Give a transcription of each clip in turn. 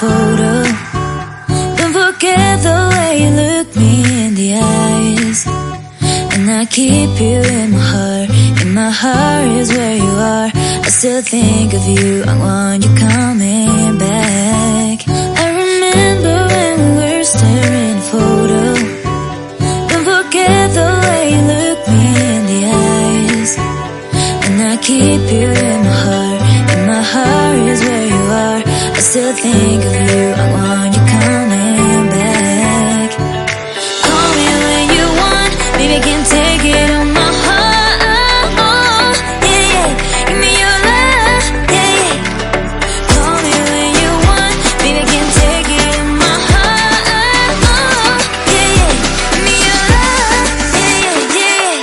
photo. Don't forget the way you look me in the eyes. And I keep you in my heart. In my heart is where you are. I still think of you. I want you coming back. I remember when we were staring at a photo. Don't forget the way you look me in the eyes. And I keep you in my heart. In my heart is where you are. I still think of you. I want you coming back. Call me when you want. Baby, I can take it on my heart. Yeah, yeah. Give me your love. Yeah, yeah. Call me when you want. Baby, I can take it on my heart. Yeah, yeah. Give me your love. Yeah, yeah, yeah.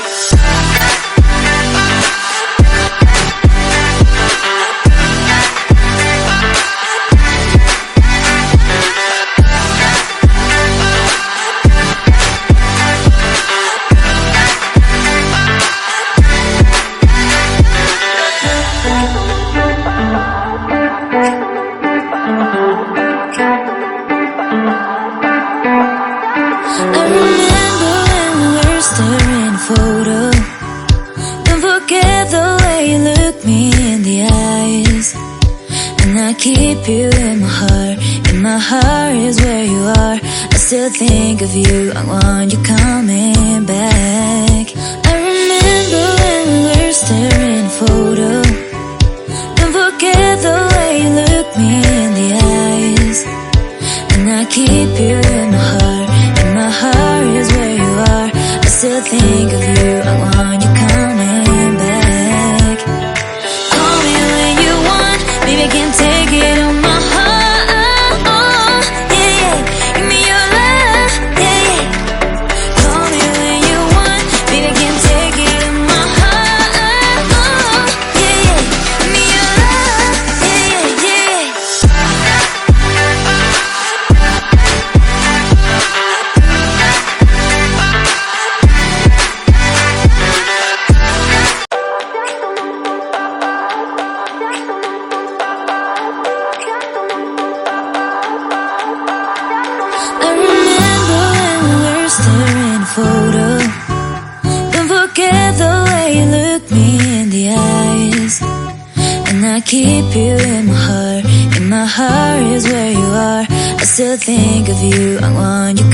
I remember when we were staring at a photo. Don't forget the way you look me in the eyes. And I keep you in my heart. In my heart is where you are. I still think of you. I want you coming back. I remember when we were staring at a photo. Don't forget the way you look me in the eyes. And I keep you in my heart. In my heart is where you are. I still think of you. I want you coming back. Call me when you want. Baby, I can take it on my heart. Yeah, yeah. Give me your love. Yeah, yeah. Call me when you want. Baby, I can take it on my heart. Yeah, yeah. Give me your love. Yeah, yeah, yeah. I remember when we were staring at a photo. Don't forget the way you look me in the eyes. And I keep you in my heart. In my heart is where you are. I still think of you. I want you